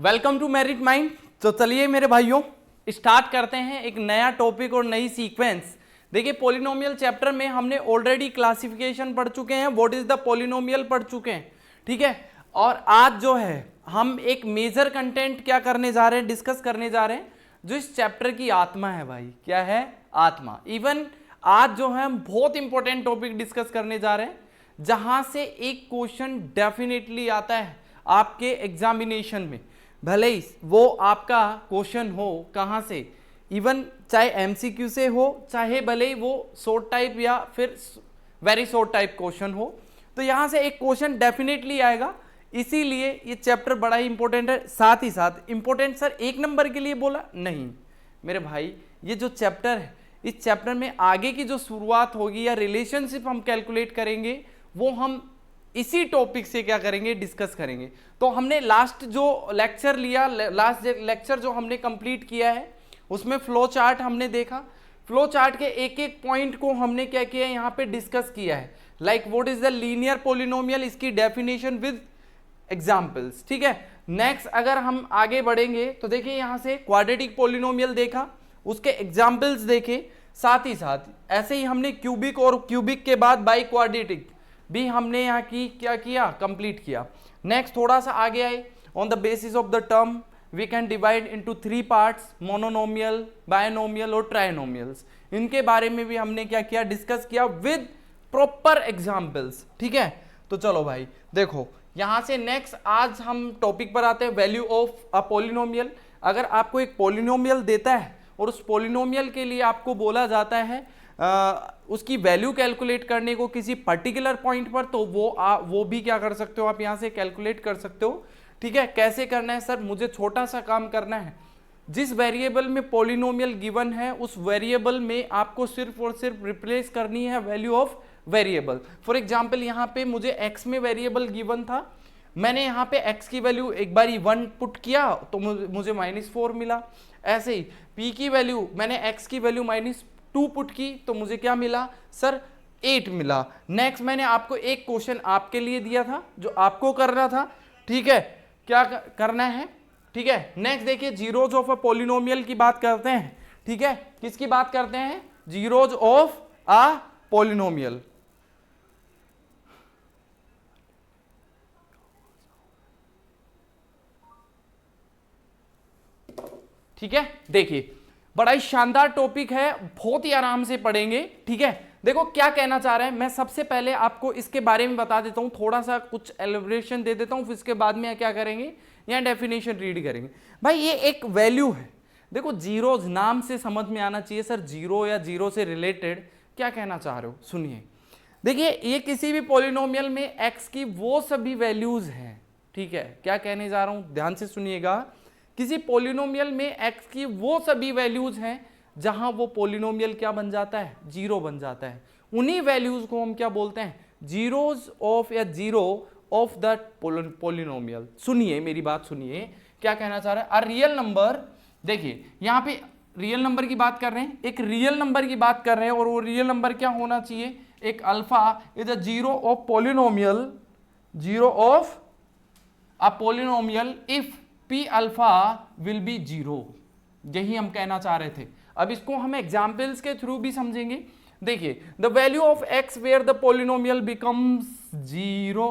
Welcome to merit mind. तो चलिए मेरे भाइयों स्टार्ट करते हैं एक नया टॉपिक और नई सीक्वेंस। देखिए पॉलिनोमियल चैप्टर में हमने ऑलरेडी क्लासिफिकेशन पढ़ चुके हैं, व्हाट इज द पॉलिनोमियल पढ़ चुके हैं, ठीक है। और आज जो है हम एक मेजर कंटेंट क्या करने जा रहे हैं, डिस्कस करने जा रहे हैं, जो इस चैप्टर की आत्मा है भाई। क्या है? आत्मा। इवन आज जो है हम बहुत इंपॉर्टेंट टॉपिक डिस्कस करने जा रहे हैं, जहां से एक क्वेश्चन डेफिनेटली आता है आपके एग्जामिनेशन में, भले ही वो आपका क्वेश्चन हो कहां से, इवन चाहे एमसीक्यू से हो, चाहे भले ही वो शॉर्ट टाइप या फिर वेरी शॉर्ट टाइप क्वेश्चन हो, तो यहां से एक क्वेश्चन डेफिनेटली आएगा। इसीलिए ये चैप्टर बड़ा ही इंपॉर्टेंट है। साथ ही साथ इंपॉर्टेंट सर एक नंबर के लिए बोला नहीं मेरे भाई, ये जो चैप्टर है इस चैप्टर में आगे की जो शुरुआत होगी या रिलेशनशिप हम कैलकुलेट करेंगे वो हम इसी टॉपिक से क्या करेंगे, डिस्कस करेंगे। तो हमने लास्ट जो लेक्चर लिया, लास्ट लेक्चर जो हमने कंप्लीट किया है उसमें फ्लो चार्ट हमने देखा। फ्लो चार्ट के एक एक पॉइंट को हमने क्या किया, यहाँ पे डिस्कस किया है। Like what is the linear polynomial, इसकी डेफिनेशन विद एग्जाम्पल्स, ठीक है। नेक्स्ट अगर हम आगे बढ़ेंगे तो देखिए यहाँ से क्वाड्रेटिक पॉलिनोमियल देखा, उसके एग्जाम्पल्स देखे, साथ ही साथ ऐसे ही हमने क्यूबिक और क्यूबिक के बाद बाई क्वाड्रेटिक भी हमने यहाँ की क्या किया, कंप्लीट किया। नेक्स्ट थोड़ा सा आगे आए, on the basis of the term we can divide into 3 parts, monomial, binomial और ट्राइनोमियल्स। इनके बारे में भी हमने क्या किया, डिस्कस किया विद प्रॉपर एग्जाम्पल्स, ठीक है। तो चलो भाई देखो यहां से नेक्स्ट आज हम टॉपिक पर आते हैं, वैल्यू ऑफ अ पॉलिनोमियल। अगर आपको एक पॉलिनोमियल देता है और उस पॉलिनोमियल के लिए आपको बोला जाता है उसकी वैल्यू कैलकुलेट करने को किसी पर्टिकुलर पॉइंट पर, तो वो भी क्या कर सकते हो आप यहां से कैलकुलेट कर सकते हो, ठीक है। कैसे करना है सर, मुझे छोटा सा काम करना है, जिस वेरिएबल में पॉलिनोमियल गिवन है उस वेरिएबल में आपको सिर्फ और सिर्फ रिप्लेस करनी है value of variable. For example यहाँ पे मुझे x में वेरिएबल गिवन था, मैंने यहाँ पे x की वैल्यू एक बार 1 पुट किया तो मुझे -4 मिला। ऐसे ही p की वैल्यू मैंने x की वैल्यू -2 पुट की तो मुझे क्या मिला सर, 8 मिला। नेक्स्ट मैंने आपको एक क्वेश्चन आपके लिए दिया था जो आपको करना था, ठीक है, क्या करना है, ठीक है। नेक्स्ट देखिए जीरोज ऑफ अ पॉलिनोमियल की बात करते हैं, ठीक है। किसकी बात करते हैं, जीरोज ऑफ अ पॉलिनोमियल। ठीक है, देखिए बड़ा ही शानदार टॉपिक है, बहुत ही आराम से पढ़ेंगे, ठीक है। देखो क्या कहना चाह रहे हैं, मैं सबसे पहले आपको इसके बारे में बता देता हूं, थोड़ा सा कुछ एलिब्रेशन दे देता हूं, फिर इसके बाद में क्या करेंगे, यहाँ डेफिनेशन रीड करेंगे। भाई ये एक वैल्यू है, देखो जीरोज नाम से समझ में आना चाहिए सर, जीरो या जीरो से रिलेटेड क्या कहना चाह रहे हो, सुनिए। देखिए ये किसी भी पॉलिनोमियल में एक्स की वो सभी वैल्यूज हैं, ठीक है। क्या कहने जा रहा हूं, ध्यान से सुनिएगा। किसी पॉलिनोमियल में x की वो सभी वैल्यूज हैं जहां वो पॉलिनोमियल क्या बन जाता है, जीरो बन जाता है। उन्हीं वैल्यूज को हम क्या बोलते हैं, जीरोज ऑफ या जीरो ऑफ द पॉलिनोमियल। सुनिए मेरी बात सुनिए, क्या कहना चाह रहा है, अ रियल नंबर, देखिए यहां पे रियल नंबर की बात कर रहे हैं, एक रियल नंबर की बात कर रहे हैं, और वो रियल नंबर क्या होना चाहिए, एक alpha is a zero of polynomial, zero of a polynomial if P alpha will be zero. यही हम कहना चाह रहे थे। अब इसको हम एग्जाम्पल्स के थ्रू भी समझेंगे। देखिए the value of x where the polynomial becomes zero,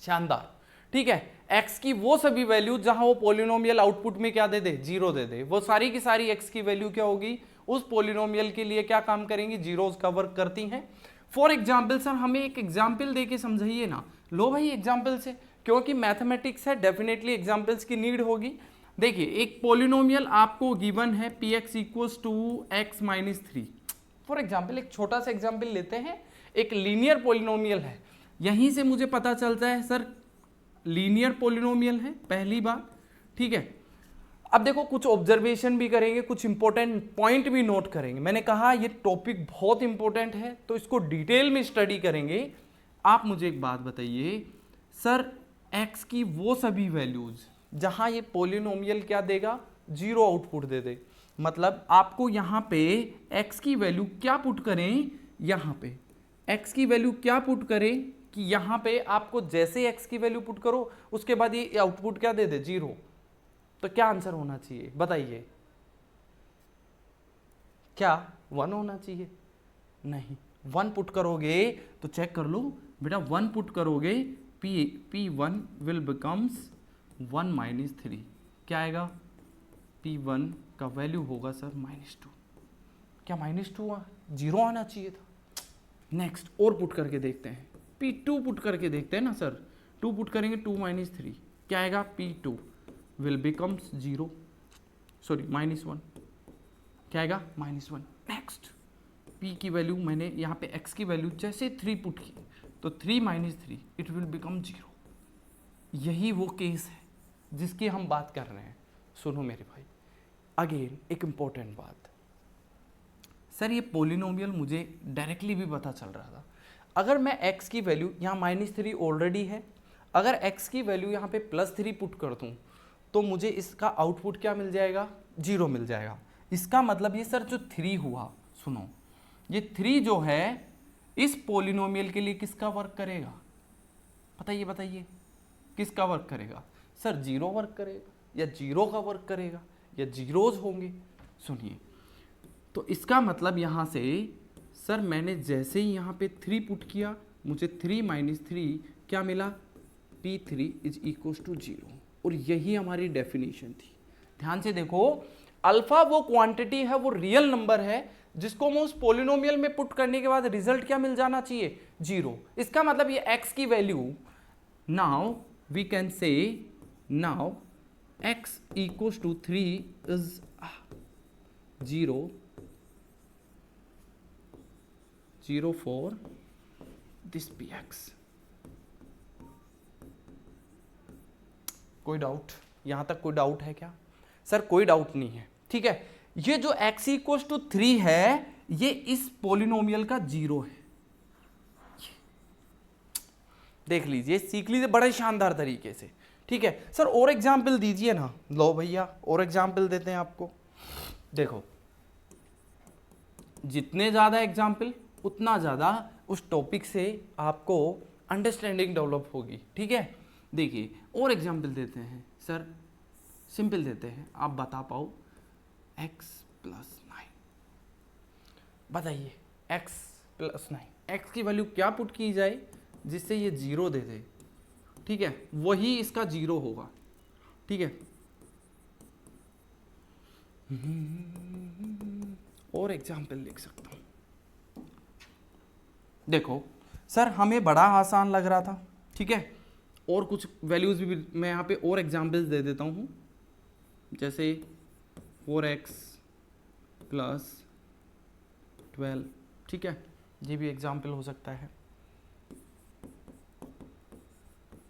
शानदार, ठीक है। एक्स की वो सभी वैल्यू जहां वो पॉलिनोमियल आउटपुट में क्या दे दे, जीरो दे दे, वो सारी की सारी एक्स की वैल्यू क्या होगी, उस पॉलिनोमियल के लिए क्या काम करेंगी, जीरोज का वर्क करती हैं। फॉर एग्जाम्पल सर हमें एक एग्जाम्पल दे के समझाइए ना, लो भाई एग्जाम्पल से, क्योंकि मैथमेटिक्स है डेफिनेटली एग्जाम्पल्स की नीड होगी। देखिए एक पॉलिनोमियल आपको गिवन है px equals to x minus 3। For example एक छोटा सा एग्जाम्पल लेते हैं, एक लीनियर पॉलिनोमियल है, यहीं से मुझे पता चलता है सर लीनियर पॉलिनोमियल है, पहली बात, ठीक है। अब देखो कुछ ऑब्जर्वेशन भी करेंगे, कुछ इंपॉर्टेंट पॉइंट भी नोट करेंगे। मैंने कहा ये टॉपिक बहुत इंपॉर्टेंट है तो इसको डिटेल में स्टडी करेंगे। आप मुझे एक बात बताइए सर, x की वो सभी वैल्यूज जहां ये पॉलिनोमियल क्या देगा, जीरो आउटपुट दे दे, मतलब आपको यहां पे x की वैल्यू क्या पुट करें, यहां पे x की वैल्यू क्या पुट करें कि यहाँ पे आपको जैसे x की वैल्यू पुट करो उसके बाद ये आउटपुट क्या दे दे, 0। तो क्या आंसर होना चाहिए बताइए, क्या 1 होना चाहिए? नहीं, 1 पुट करोगे तो चेक कर लो बेटा, 1 पुट करोगे P1 विल बिकम्स 1 माइनस 3, क्या आएगा? P1 का वैल्यू होगा सर -2। क्या -2 0 आना चाहिए था? नेक्स्ट और पुट करके देखते हैं, P2 पुट करके देखते हैं ना सर, 2 पुट करेंगे 2 माइनस 3, क्या आएगा? P2 विल बिकम्स 0, सॉरी -1, क्या आएगा? -1। नेक्स्ट P की वैल्यू मैंने यहाँ पे x की वैल्यू जैसे 3 पुट की तो 3 माइनस 3 इट विल बिकम 0। यही वो केस है जिसकी हम बात कर रहे हैं। सुनो मेरे भाई, अगेन एक इंपॉर्टेंट बात, सर ये पोलिनोमियल मुझे डायरेक्टली भी पता चल रहा था। अगर मैं x की वैल्यू यहाँ -3 ऑलरेडी है, अगर x की वैल्यू यहाँ पे +3 पुट कर दूँ तो मुझे इसका आउटपुट क्या मिल जाएगा? 0 मिल जाएगा। इसका मतलब ये सर जो 3 हुआ, सुनो ये 3 जो है इस पोलिनोमियल के लिए किसका वर्क करेगा? बताइए बताइए, किसका वर्क करेगा? सर 0 वर्क करेगा या 0 का वर्क करेगा या जीरोज होंगे? सुनिए, तो इसका मतलब यहाँ से सर मैंने जैसे ही यहाँ पे 3 पुट किया मुझे 3 माइनस 3 क्या मिला? P3 is equals to 0। और यही हमारी डेफिनेशन थी। ध्यान से देखो, अल्फा वो क्वांटिटी है, वो रियल नंबर है जिसको मैं उस पोलिनोमियल में पुट करने के बाद रिजल्ट क्या मिल जाना चाहिए? 0। इसका मतलब ये x की value, now we can say now x equals to 3 is 0 for this px। कोई डाउट? यहां तक कोई डाउट है क्या? सर कोई डाउट नहीं है, ठीक है। ये जो x इक्वल्स टू 3 है ये इस पोलिनोमियल का 0 है। देख लीजिए, सीख लीजिए बड़े शानदार तरीके से, ठीक है। सर और एग्जाम्पल दीजिए ना। लो भैया और एग्जाम्पल देते हैं आपको। देखो, जितने ज्यादा एग्जाम्पल उतना ज़्यादा उस टॉपिक से आपको अंडरस्टैंडिंग डेवलप होगी, ठीक है। देखिए और एग्जाम्पल देते हैं सर, सिंपल देते हैं, आप बता पाओ x + 9। बताइए x + 9, x की वैल्यू क्या पुट की जाए जिससे ये 0 दे दे, ठीक है, वही इसका 0 होगा, ठीक है। और एग्जाम्पल लिख सकता हूँ। देखो सर हमें बड़ा आसान लग रहा था, ठीक है। और कुछ वैल्यूज भी मैं यहाँ पे और एग्जाम्पल्स दे देता हूँ, जैसे 4x + 12, ठीक है, ये भी एग्जाम्पल हो सकता है।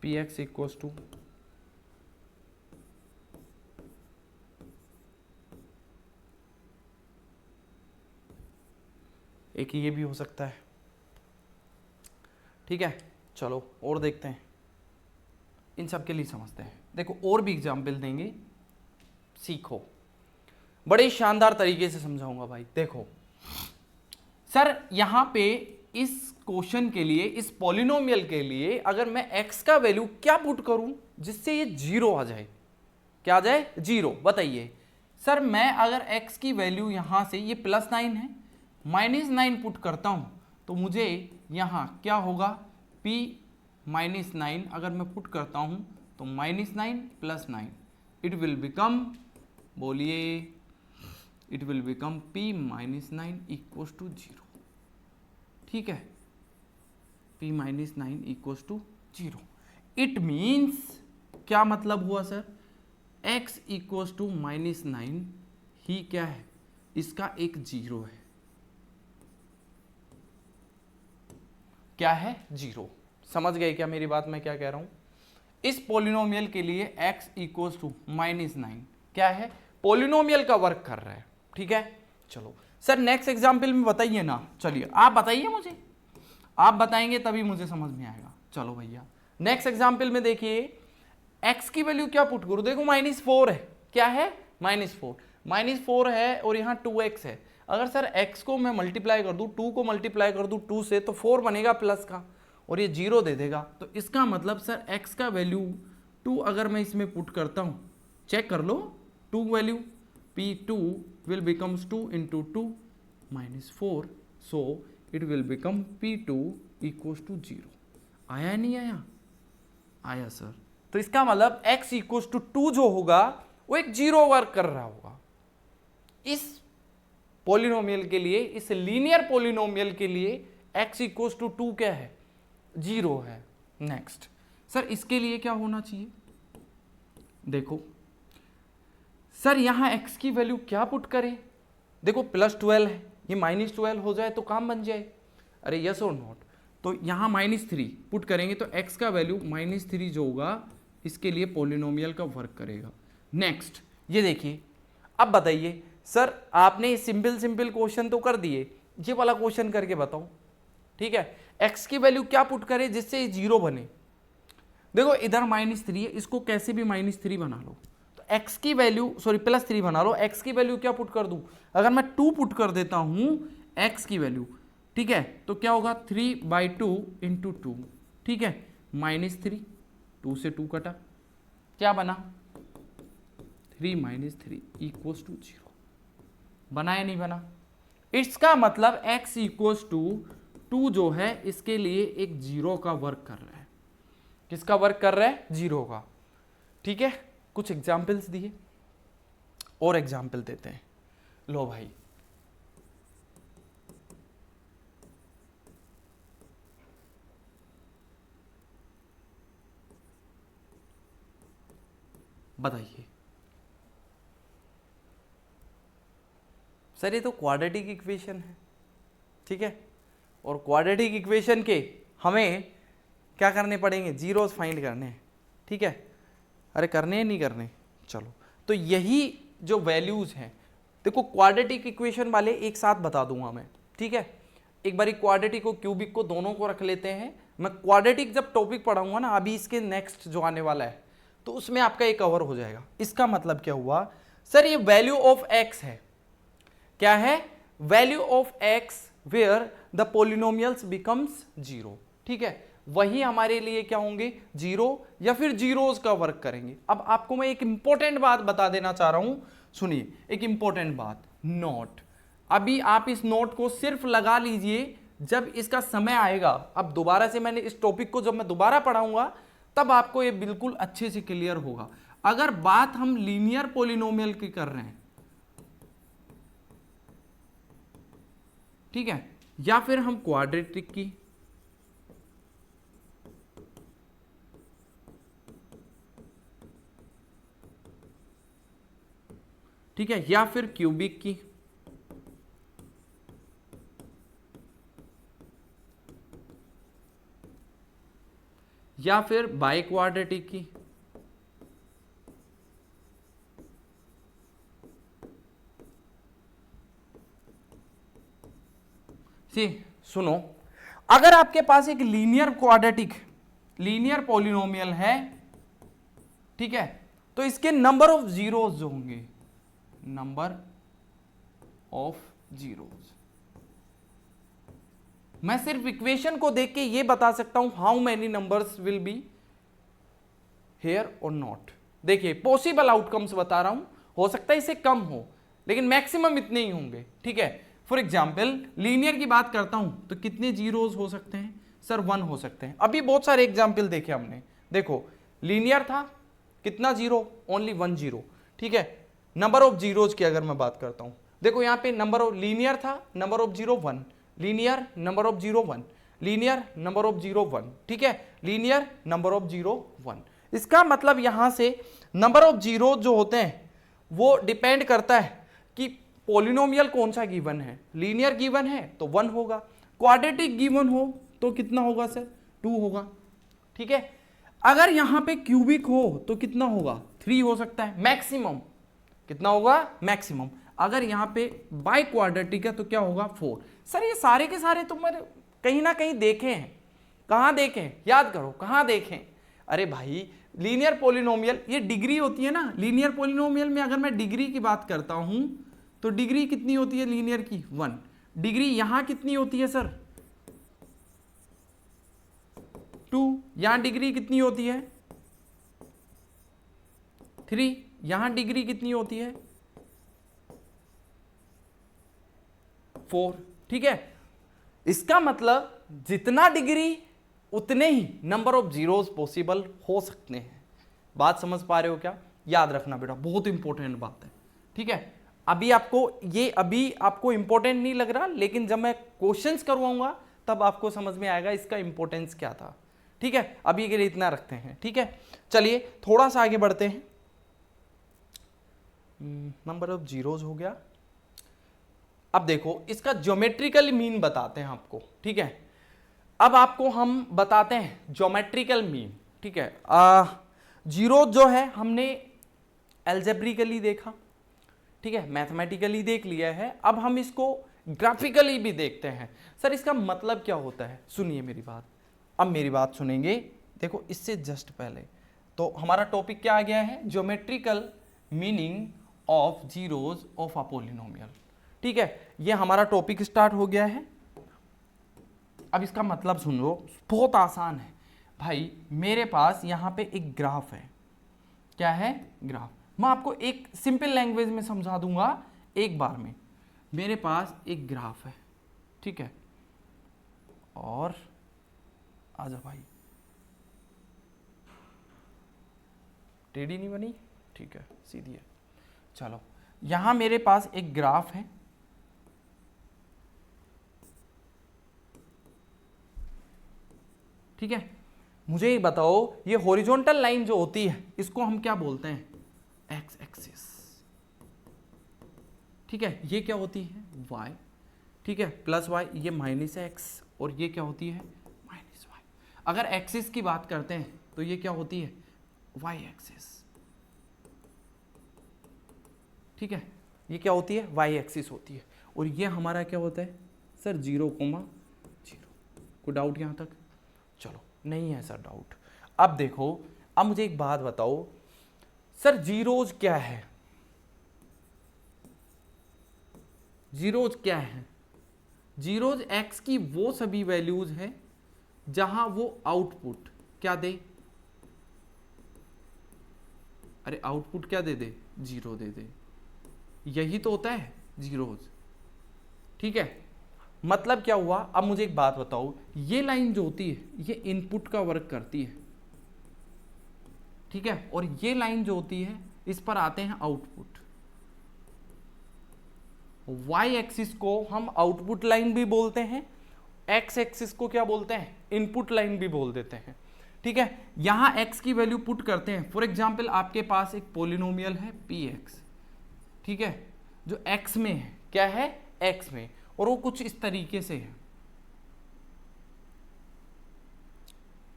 px इक्वल्स टू एक ये भी हो सकता है, ठीक है। चलो और देखते हैं, इन सब के लिए समझते हैं। देखो और भी एग्जाम्पल देंगे, सीखो, बड़े शानदार तरीके से समझाऊंगा भाई। देखो सर यहाँ पे इस क्वेश्चन के लिए, इस पॉलिनोमियल के लिए अगर मैं x का वैल्यू क्या पुट करूं जिससे ये 0 आ जाए, क्या आ जाए? 0। बताइए सर, मैं अगर x की वैल्यू यहाँ से, ये +9 है, -9 पुट करता हूँ तो मुझे यहाँ क्या होगा? p -9 अगर मैं पुट करता हूँ तो -9 + 9 इट विल बिकम, बोलिए, it will become p -9 equals to 0, ठीक है। p -9 equals to 0। It means क्या मतलब हुआ सर? x इक्वल्स टू -9 ही क्या है? इसका एक 0 है। क्या है? 0। समझ गए क्या मेरी बात, मैं क्या कह रहा हूं? इस पोलिनोमियल के लिए x इक्वल्स टू -9 क्या है? पोलिनोमियल का वर्क कर रहा है, ठीक है। चलो सर नेक्स्ट एग्जाम्पल में बताइए ना। चलिए आप बताइए मुझे, आप बताएंगे तभी मुझे समझ में आएगा। चलो भैया नेक्स्ट एग्जाम्पल में देखिए, x की वैल्यू क्या पुट करूं? देखो -4 है, क्या है? -4 है और यहाँ 2x है। अगर सर x को मैं मल्टीप्लाई कर दूं, 2 को मल्टीप्लाई कर दूं 2 से, तो 4 बनेगा प्लस का, और ये 0 दे देगा। तो इसका मतलब सर x का वैल्यू 2 अगर मैं इसमें पुट करता हूँ, चेक कर लो 2 value, P2 will becomes 2 into 2 minus 4, so it will become P2 equals to 0। आया नहीं आया? आया सर। तो इसका मतलब x equals to 2 जो होगा वो एक 0 वर्क कर रहा होगा इस पॉलिनोमियल के लिए, इस लीनियर पॉलिनोमियल के लिए x equals to 2 क्या है? 0 है। नेक्स्ट सर इसके लिए क्या होना चाहिए? देखो सर यहाँ x की वैल्यू क्या पुट करें? देखो +12 है, ये -12 हो जाए तो काम बन जाए। अरे यस और नॉट? तो यहाँ -3 पुट करेंगे तो x का वैल्यू -3 जो होगा इसके लिए पॉलिनोमियल का वर्क करेगा। नेक्स्ट ये देखिए, अब बताइए सर आपने सिंपल क्वेश्चन तो कर दिए, ये वाला क्वेश्चन करके बताओ। ठीक है, x की वैल्यू क्या पुट करें जिससे ये 0 बने? देखो इधर -3 है, इसको कैसे भी -3 बना लो, तो x की वैल्यू +3 बना लो। x की वैल्यू क्या पुट कर दूं? अगर मैं 2 पुट कर देता हूं x की वैल्यू, ठीक है, तो क्या होगा 3/2 × 2, ठीक है, -3, 2 से 2 कटा, क्या बना 3 - 3 = 0। बना या नहीं बना? इसका मतलब x = 2 जो है इसके लिए एक 0 का वर्क कर रहा है। किसका वर्क कर रहा है? 0 का। ठीक है, कुछ एग्जाम्पल्स दिए और एग्जाम्पल देते हैं। लो भाई बताइए सर ये तो क्वाड्रेटिक इक्वेशन है, ठीक है, और क्वाड्रेटिक इक्वेशन के हमें क्या करने पड़ेंगे? जीरोस फाइंड करने हैं। ठीक है, अरे करने हैं नहीं करने? चलो, तो यही जो वैल्यूज हैं, देखो क्वाड्रेटिक इक्वेशन वाले एक साथ बता दूंगा मैं। ठीक है, एक बारी क्वाड्रेटिक और क्यूबिक को दोनों को रख लेते हैं। मैं क्वाड्रेटिक जब टॉपिक पढ़ाऊंगा ना, अभी इसके नेक्स्ट जो आने वाला है, तो उसमें आपका ये कवर हो जाएगा। इसका मतलब क्या हुआ सर? ये वैल्यू ऑफ एक्स है। क्या है? Value of x where the polynomials becomes 0। ठीक है, वही हमारे लिए क्या होंगे? 0 या फिर जीरोस का वर्क करेंगे। अब आपको मैं एक इंपॉर्टेंट बात बता देना चाह रहा हूं, सुनिए एक इंपॉर्टेंट बात। नोट, अभी आप इस नोट को सिर्फ लगा लीजिए, जब इसका समय आएगा, अब दोबारा से मैंने इस टॉपिक को जब मैं दोबारा पढ़ाऊंगा तब आपको ये बिल्कुल अच्छे से क्लियर होगा। अगर बात हम लीनियर पॉलिनोमियल की कर रहे हैं, ठीक है, या फिर हम क्वाड्रेटिक की, ठीक है, या फिर क्यूबिक की, या फिर बाई क्वाड्रेटिक की, सुनो, अगर आपके पास एक लीनियर क्वाड्रेटिक लीनियर पॉलिनोमियल है, ठीक है, तो इसके नंबर ऑफ जीरोस जो होंगे, नंबर ऑफ जीरोस, मैं सिर्फ इक्वेशन को देख के ये बता सकता हूं how many numbers will be here और नॉट। देखिए पॉसिबल आउटकम्स बता रहा हूं, हो सकता है इससे कम हो, लेकिन मैक्सिमम इतने ही होंगे। ठीक है, फॉर एग्जाम्पल लीनियर की बात करता हूं तो कितने जीरोस हो सकते हैं सर? 1 हो सकते हैं। अभी बहुत सारे एग्जाम्पल देखे हमने। देखो लीनियर था, कितना जीरो? Only 1 zero. ठीक है, नंबर ऑफ जीरोज की अगर मैं बात करता हूं, देखो यहां पे नंबर ऑफ लीनियर था, number of zero 1, linear number of zero 1, linear number of zero 1, ठीक है, लीनियर नंबर ऑफ जीरो 1। इसका मतलब यहां से नंबर ऑफ जीरो जो होते हैं वो डिपेंड करता है कि पॉलिनोमियल कौन सा गिवन है। लीनियर गिवन है तो 1 होगा, क्वाड्रेटिक गिवन हो तो कितना होगा सर? 2 होगा। ठीक है, अगर यहां पे क्यूबिक हो तो कितना होगा? 3 हो सकता है मैक्सिमम। कितना होगा? मैक्सिमम। अगर यहां पे बाई क्वाड्रेटिक है तो क्या होगा? 4। सर ये सारे के सारे तो मैंने कहीं ना कहीं देखे हैं। कहां देखें? याद करो कहां देखें? अरे भाई लीनियर पॉलिनोमियल, ये डिग्री होती है ना, लीनियर पॉलिनोमियल में अगर मैं डिग्री की बात करता हूं तो डिग्री कितनी होती है लीनियर की? 1। डिग्री यहां कितनी होती है सर? 2, यहां डिग्री कितनी होती है 3, यहां डिग्री कितनी होती है 4। ठीक है, इसका मतलब जितना डिग्री उतने ही नंबर ऑफ जीरोस पॉसिबल हो सकते हैं। बात समझ पा रहे हो क्या? याद रखना बेटा, बहुत इंपॉर्टेंट बात है। ठीक है, अभी आपको इंपॉर्टेंट नहीं लग रहा, लेकिन जब मैं क्वेश्चंस करवाऊंगा तब आपको समझ में आएगा इसका इंपॉर्टेंस क्या था। ठीक है, अभी के लिए इतना रखते हैं। ठीक है, चलिए थोड़ा सा आगे बढ़ते हैं। नंबर ऑफ जीरोस हो गया। अब देखो इसका ज्योमेट्रिकल मीन बताते हैं आपको। ठीक है, अब आपको हम बताते हैं ज्योमेट्रिकल मीन। ठीक है, जीरो जो है हमने एल्जेब्रिकली देखा, ठीक है, मैथमेटिकली देख लिया है। अब हम इसको ग्राफिकली भी देखते हैं। सर इसका मतलब क्या होता है? सुनिए मेरी बात, अब मेरी बात सुनेंगे। देखो इससे जस्ट पहले तो हमारा टॉपिक क्या आ गया है? Geometrical meaning of zeros of a polynomial. ठीक है, ये हमारा टॉपिक स्टार्ट हो गया है। अब इसका मतलब सुन लो, बहुत आसान है भाई। मेरे पास यहाँ पे एक ग्राफ है। क्या है? ग्राफ। मैं आपको एक सिंपल लैंग्वेज में समझा दूंगा एक बार में। मेरे पास एक ग्राफ है, ठीक है, और आजा भाई, टेढ़ी नहीं बनी, ठीक है, सीधी है। चलो, यहां मेरे पास एक ग्राफ है, ठीक है। मुझे ये बताओ, ये हॉरिजॉन्टल लाइन जो होती है इसको हम क्या बोलते हैं? X axis. ठीक है, ये क्या होती है? वाई। ठीक है, प्लस वाई, ये माइनस एक्स, और ये क्या होती है? Minus Y. अगर एक्सिस की बात करते हैं तो ये क्या होती है? Y axis. ठीक है, ये क्या होती है? वाई एक्सिस होती है। और ये हमारा क्या होता है? सर 0,0। कोई डाउट यहाँ तक? चलो, नहीं है सर डाउट। अब देखो, अब मुझे एक बात बताओ, सर जीरोज क्या है? जीरोज क्या है? जीरोज एक्स की वो सभी वैल्यूज हैं जहां वो आउटपुट क्या दे? अरे आउटपुट क्या दे दे? जीरो दे दे। यही तो होता है जीरोज। ठीक है, मतलब क्या हुआ? अब मुझे एक बात बताओ, ये लाइन जो होती है ये इनपुट का वर्क करती है, ठीक है, और ये लाइन जो होती है इस पर आते हैं आउटपुट। वाई एक्सिस को हम आउटपुट लाइन भी बोलते हैं, एक्स एक्सिस को क्या बोलते हैं? इनपुट लाइन भी बोल देते हैं। ठीक है, यहां एक्स की वैल्यू पुट करते हैं। फॉर एग्जाम्पल आपके पास एक पोलिनोमियल है पी एक्स, ठीक है, जो एक्स में है। क्या है? एक्स में, और वो कुछ इस तरीके से है,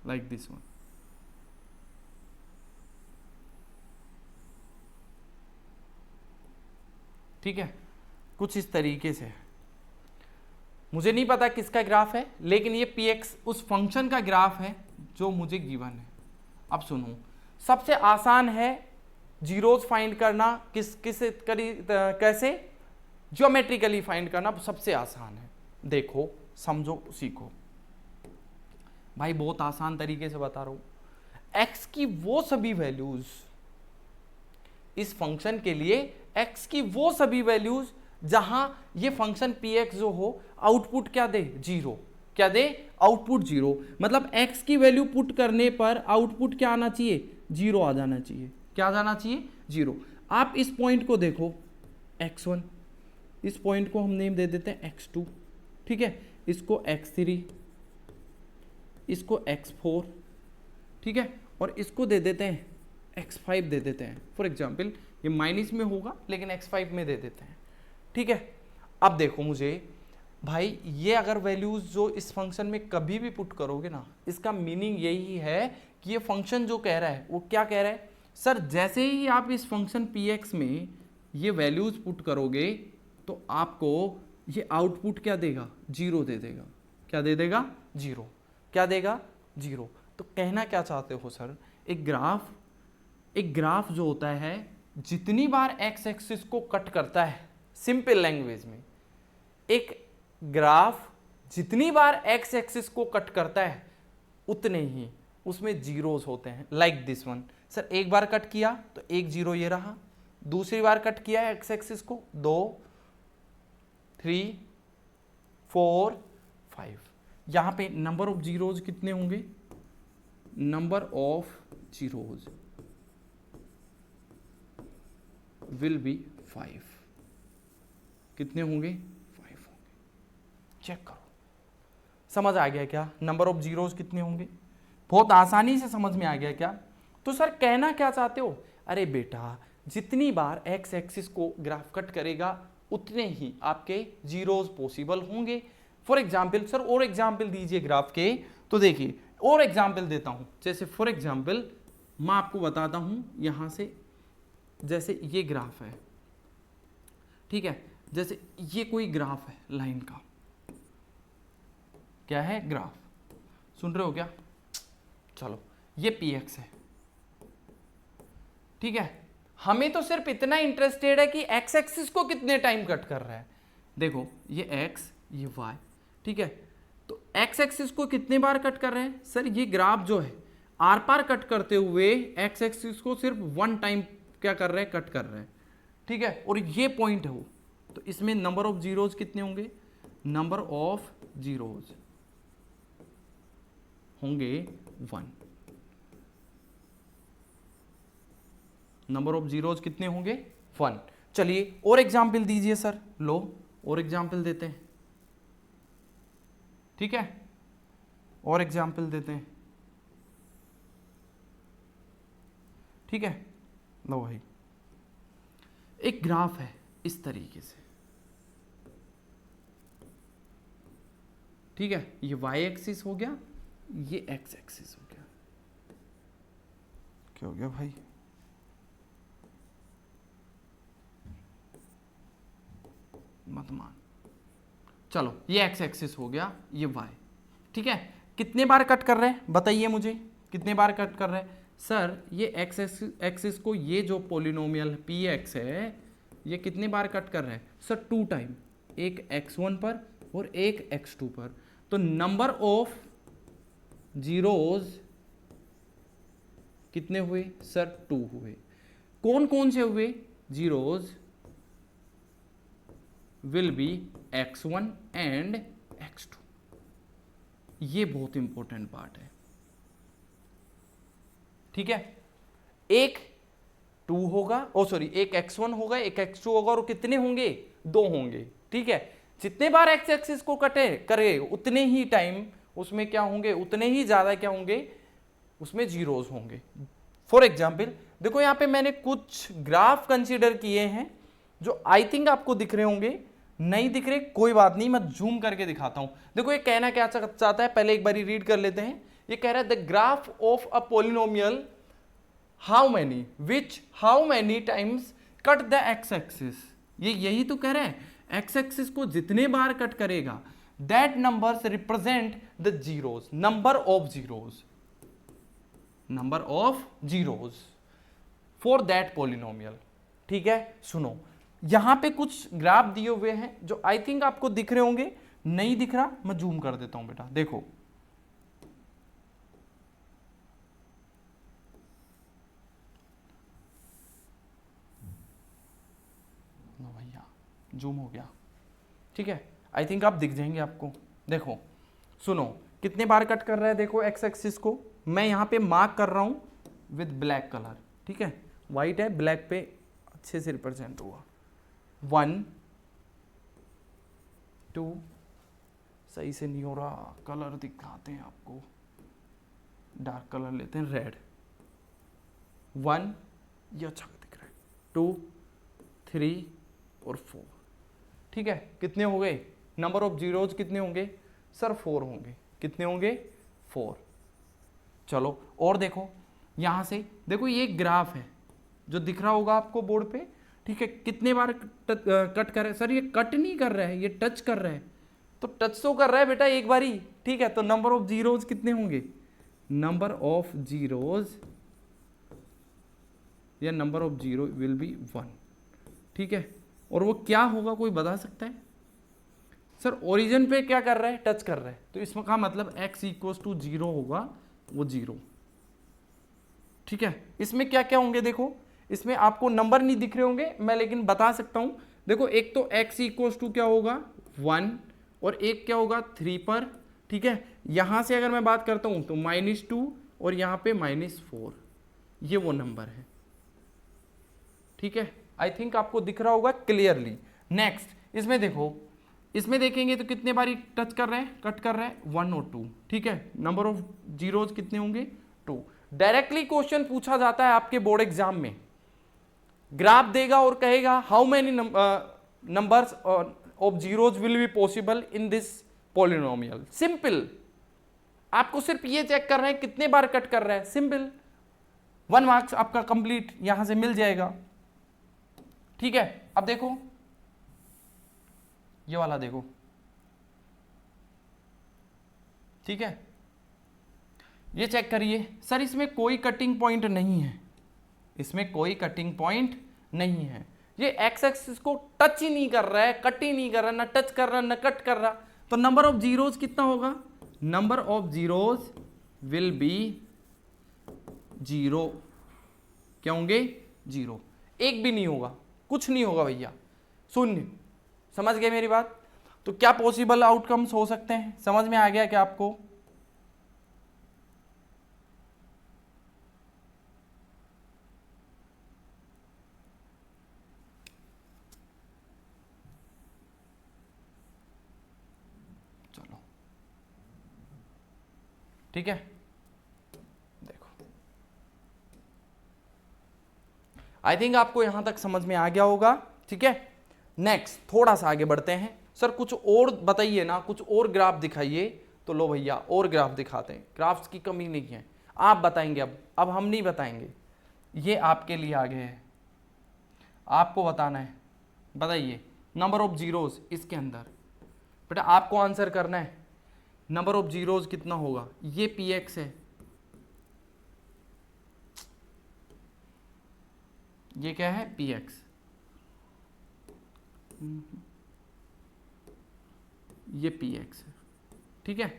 लाइक दिस वन। ठीक है, कुछ इस तरीके से। मुझे नहीं पता किसका ग्राफ है, लेकिन ये पी एक्स उस फंक्शन का ग्राफ है जो मुझे गिवन है। अब सुनो, सबसे आसान है जीरोज फाइंड करना। कैसे? ज्योमेट्रिकली फाइंड करना सबसे आसान है। देखो, समझो, सीखो भाई, बहुत आसान तरीके से बता रहा हूं। एक्स की वो सभी वैल्यूज, इस फंक्शन के लिए एक्स की वो सभी वैल्यूज जहां ये फंक्शन पी एक्स जो हो आउटपुट क्या दे? जीरो। क्या दे? Output zero. मतलब एक्स की वैल्यू पुट करने पर आउटपुट क्या आना चाहिए? जीरो आ जाना चाहिए। क्या आ जाना चाहिए? जीरो। आप इस पॉइंट को देखो, x1, इस पॉइंट को हम नेम दे देते हैं x2, ठीक है, इसको x3, इसको x4, ठीक है, और इसको दे देते हैं x5 दे देते हैं। फॉर एग्जाम्पल ये माइनस में होगा लेकिन x5 में दे देते हैं। ठीक है, अब देखो मुझे भाई, ये अगर वैल्यूज जो इस फंक्शन में कभी भी पुट करोगे ना, इसका मीनिंग यही है कि ये फंक्शन जो कह रहा है वो क्या कह रहा है? सर जैसे ही आप इस फंक्शन पी एक्स में ये वैल्यूज पुट करोगे तो आपको ये आउटपुट क्या देगा? जीरो दे देगा। क्या दे देगा? जीरो। क्या देगा? जीरो। तो कहना क्या चाहते हो सर? एक ग्राफ जो होता है जितनी बार एक्स एक्सिस को कट करता है, सिंपल लैंग्वेज में, एक ग्राफ जितनी बार एक्स एक्सिस को कट करता है उतने ही उसमें जीरोस होते हैं, लाइक दिस वन। सर एक बार कट किया तो एक जीरो ये रहा, दूसरी बार कट किया है एक्स एक्सिस को, 2 3 4 5, यहां पे नंबर ऑफ जीरोज कितने होंगे, number of zeros will be 5, कितने होंगे, 5 होंगे। चेक करो, समझ आ गया क्या, नंबर ऑफ जीरोज कितने होंगे, बहुत आसानी से समझ में आ गया क्या। तो सर कहना क्या चाहते हो, अरे बेटा जितनी बार एक्स एक्सिस को ग्राफ कट करेगा उतने ही आपके जीरोज पॉसिबल होंगे। फॉर एग्जाम्पल सर और एग्जाम्पल दीजिए ग्राफ के, तो देखिए और एग्जाम्पल देता हूं, जैसे फॉर एग्जाम्पल मैं आपको बताता हूं यहां से, जैसे ये ग्राफ है, ठीक है, जैसे ये कोई ग्राफ है लाइन का, क्या है ग्राफ, सुन रहे हो क्या, चलो ये पी एक्स है, ठीक है, हमें तो सिर्फ इतना इंटरेस्टेड है कि एक्स एक्सिस को कितने टाइम कट कर रहा है, देखो ये एक्स ये वाई, ठीक है, तो एक्स एक्सिस को कितने बार कट कर रहे हैं, सर ये ग्राफ जो है आर पार कट करते हुए एक्स एक्सिस को सिर्फ 1 टाइम क्या कर रहे हैं, कट कर रहे हैं, ठीक है, और ये पॉइंट है वो, तो इसमें नंबर ऑफ जीरोज कितने होंगे, नंबर ऑफ जीरोज होंगे 1, नंबर ऑफ जीरोज कितने होंगे 1। चलिए और एग्जाम्पल दीजिए सर, लो और एग्जाम्पल देते हैं, ठीक है, और एग्जाम्पल देते हैं, ठीक है, लो भाई एक ग्राफ है इस तरीके से, ठीक है, ये वाई एक्सिस हो गया, ये एक्स एक्सिस हो गया, क्या हो गया भाई, मत मान, चलो ये एक्स एक्सिस हो गया, ये वाई, ठीक है, कितने बार कट कर रहे हैं बताइए मुझे, कितने बार कट कर रहे हैं, सर ये एक्स एक्सिस को, ये जो पोलिनोमियल पी एक्स है ये कितने बार कट कर रहे हैं, सर 2 टाइम, एक x1 पर और एक x2 पर, तो नंबर ऑफ जीरोज कितने हुए, सर 2 हुए, कौन कौन से हुए, zeros will be x1 and x2, ये बहुत इंपॉर्टेंट पार्ट है, ठीक है, एक 2 होगा, ओ सॉरी एक x1 होगा एक x2 होगा, और कितने होंगे 2 होंगे, ठीक है, जितने बार x एक्सिस को कटे करे उतने ही टाइम उसमें क्या होंगे, उतने ही ज्यादा क्या होंगे, उसमें जीरोज होंगे। फॉर एग्जाम्पल देखो यहाँ पे मैंने कुछ ग्राफ कंसीडर किए हैं जो आई थिंक आपको दिख रहे होंगे, नहीं दिख रहे कोई बात नहीं, मैं जूम करके दिखाता हूं। देखो ये कहना क्या चाहता है, पहले एक बार रीड कर लेते हैं। ये कह रहा है the graph of a polynomial how many times cut the x axis, ये यही तो कह रहा है, एक्स एक्सिस को जितने बार कट करेगा that numbers represent the zeros, number of zeros for that polynomial, ठीक है। सुनो यहां पे कुछ ग्राफ दिए हुए हैं जो आई थिंक आपको दिख रहे होंगे, नहीं दिख रहा मैं जूम कर देता हूं बेटा, देखो भैया जूम हो गया, ठीक है, आई थिंक आप दिख जाएंगे आपको। देखो सुनो कितने बार कट कर रहा है, देखो एक्स एक्सिस को मैं यहां पे मार्क कर रहा हूं विद ब्लैक कलर, ठीक है, व्हाइट है ब्लैक पे अच्छे से रिप्रेजेंट हुआ, 1 2, सही से नहीं हो रहा, कलर दिखाते हैं आपको, डार्क कलर लेते हैं रेड, 1 ये अच्छा दिख रहा है, 2 3 और 4, ठीक है, कितने हो गए, नंबर ऑफ जीरोज कितने होंगे सर 4 होंगे, कितने होंगे 4। चलो और देखो यहां से देखो ये ग्राफ है जो दिख रहा होगा आपको बोर्ड पे, ठीक है, कितने बार कट कर रहा है, सर ये कट नहीं कर रहा है ये टच कर रहा है, तो टच तो कर रहा है बेटा एक बार ही, ठीक है, तो नंबर ऑफ जीरोज कितने होंगे, नंबर ऑफ जीरोज या number of zero will be 1, ठीक है, और वो क्या होगा कोई बता सकता है, सर ओरिजिन पे क्या कर रहा है, टच कर रहा है, तो इसमें का मतलब x इक्वल्स टू 0 होगा, वो 0। ठीक है, इसमें क्या क्या होंगे देखो, इसमें आपको नंबर नहीं दिख रहे होंगे मैं लेकिन बता सकता हूं। देखो एक तो x इक्वल्स टू क्या होगा 1 और एक क्या होगा 3 पर। ठीक है, यहां से अगर मैं बात करता हूं तो -2 और यहां पे -4, ये वो नंबर है। ठीक है, आई थिंक आपको दिख रहा होगा क्लियरली। नेक्स्ट इसमें देखो, इसमें देखेंगे तो कितने बारी टच कर रहे हैं, कट कर रहे हैं 1 और 2। ठीक है, नंबर ऑफ जीरोज कितने होंगे 2। डायरेक्टली क्वेश्चन पूछा जाता है आपके बोर्ड एग्जाम में, ग्राफ देगा और कहेगा how many numbers of zeros will be possible in this polynomial. Simple, आपको सिर्फ ये चेक कर रहे हैं कितने बार कट कर रहा है, सिंपल 1 मार्क्स आपका कंप्लीट यहां से मिल जाएगा। ठीक है, अब देखो ये वाला देखो। ठीक है, ये चेक करिए सर, इसमें कोई कटिंग पॉइंट नहीं है, इसमें कोई कटिंग पॉइंट नहीं है, ये एक्स एक्सिस को टच ही नहीं कर रहा है, कट ही नहीं कर रहा, ना टच कर रहा ना कट कर रहा, तो नंबर ऑफ जीरोज कितना होगा, number of zeros will be 0। क्या होंगे 0, एक भी नहीं होगा, कुछ नहीं होगा भैया, शून्य। समझ गए मेरी बात? तो क्या पॉसिबल आउटकम्स हो सकते हैं, समझ में आ गया क्या आपको? चलो ठीक है, देखो आई थिंक आपको यहां तक समझ में आ गया होगा। ठीक है, नेक्स्ट थोड़ा सा आगे बढ़ते हैं। सर कुछ और बताइए ना, कुछ और ग्राफ दिखाइए। तो लो भैया और ग्राफ दिखाते हैं, ग्राफ्स की कमी नहीं है, आप बताएंगे अब हम नहीं बताएंगे, ये आपके लिए आगे है, आपको बताना है। बताइए नंबर ऑफ जीरोज इसके अंदर, बेटा आपको आंसर करना है नंबर ऑफ जीरोज कितना होगा। ये px है, ये क्या है px, ये px है। ठीक है,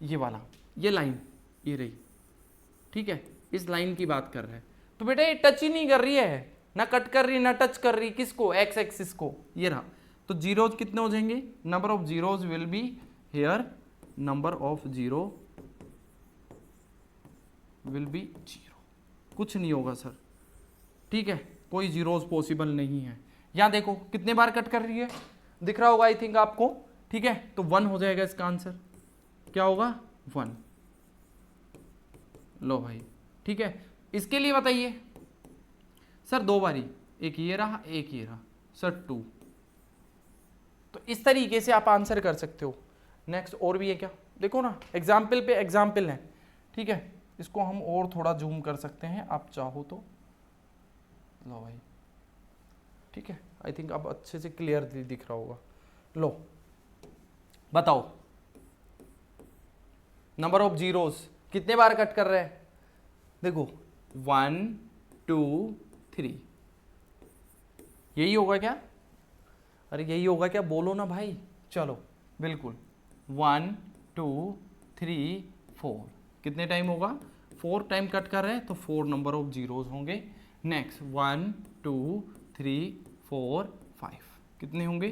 ये वाला ये लाइन ये रही। ठीक है, इस लाइन की बात कर रहे हैं, तो बेटा ये टच ही नहीं कर रही है, ना कट कर रही ना टच कर रही, किसको, एक्स एक्सिस को, ये रहा। तो जीरोज कितने हो जाएंगे, number of zeros will be here, number of zero will be 0, कुछ नहीं होगा सर। ठीक है, कोई जीरोज पॉसिबल नहीं है। यहां देखो कितने बार कट कर रही है, दिख रहा होगा आई थिंक आपको। ठीक है, तो 1 हो जाएगा इसका आंसर, क्या होगा 1। लो भाई, ठीक है, इसके लिए बताइए सर 2 बारी, एक ये रहा एक ये रहा, सर 2। तो इस तरीके से आप आंसर कर सकते हो। नेक्स्ट और भी है क्या, देखो ना एग्जाम्पल पे एग्जाम्पल है। ठीक है, इसको हम और थोड़ा जूम कर सकते हैं आप चाहो तो। लो भाई, ठीक है, आई थिंक अब अच्छे से क्लियर दिख रहा होगा। लो बताओ नंबर ऑफ जीरोज कितने बार कट कर रहे हैं, देखो 1 2 3, यही होगा क्या, अरे यही होगा क्या, बोलो ना भाई। चलो बिल्कुल 1 2 3 4, कितने टाइम होगा, 4 टाइम कट कर रहे हैं तो 4 नंबर ऑफ जीरोज होंगे। नेक्स्ट 1 2 3 4 5, कितने होंगे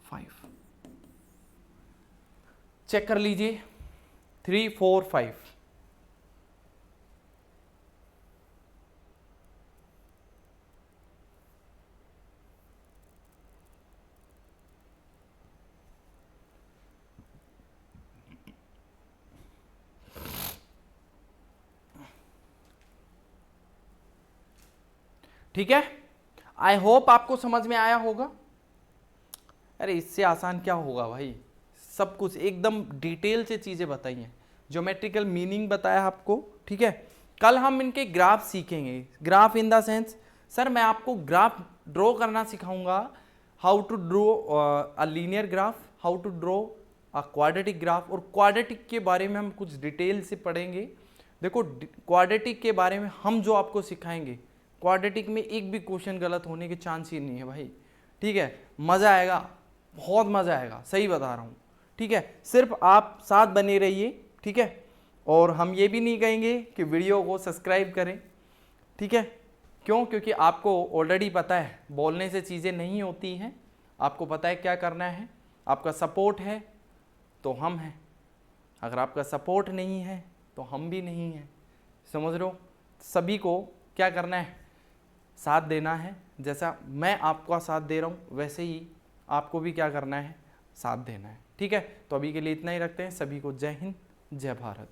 5। चेक कर लीजिए 3 4 5। ठीक है, आई होप आपको समझ में आया होगा। अरे इससे आसान क्या होगा भाई, सब कुछ एकदम डिटेल से चीज़ें बताई हैं, ज्योमेट्रिकल मीनिंग बताया आपको। ठीक है, कल हम इनके ग्राफ सीखेंगे, graph in the sense sir मैं आपको ग्राफ ड्रॉ करना सिखाऊंगा, how to draw a linear graph, how to draw a quadratic graph, और क्वाड्रेटिक के बारे में हम कुछ डिटेल से पढ़ेंगे। देखो क्वाड्रेटिक के बारे में हम जो आपको सिखाएंगे, क्वाड्रेटिक में एक भी क्वेश्चन गलत होने के चांस ही नहीं है भाई। ठीक है, मज़ा आएगा, बहुत मज़ा आएगा, सही बता रहा हूँ। ठीक है, सिर्फ आप साथ बने रहिए। ठीक है, और हम ये भी नहीं कहेंगे कि वीडियो को सब्सक्राइब करें। ठीक है, क्यों? क्योंकि आपको ऑलरेडी पता है बोलने से चीज़ें नहीं होती हैं, आपको पता है क्या करना है। आपका सपोर्ट है तो हम हैं, अगर आपका सपोर्ट नहीं है तो हम भी नहीं हैं। समझ रहे हो? सभी को क्या करना है? साथ देना है। जैसा मैं आपका साथ दे रहा हूँ वैसे ही आपको भी क्या करना है? साथ देना है। ठीक है, तो अभी के लिए इतना ही रखते हैं। सभी को जय हिंद, जय भारत।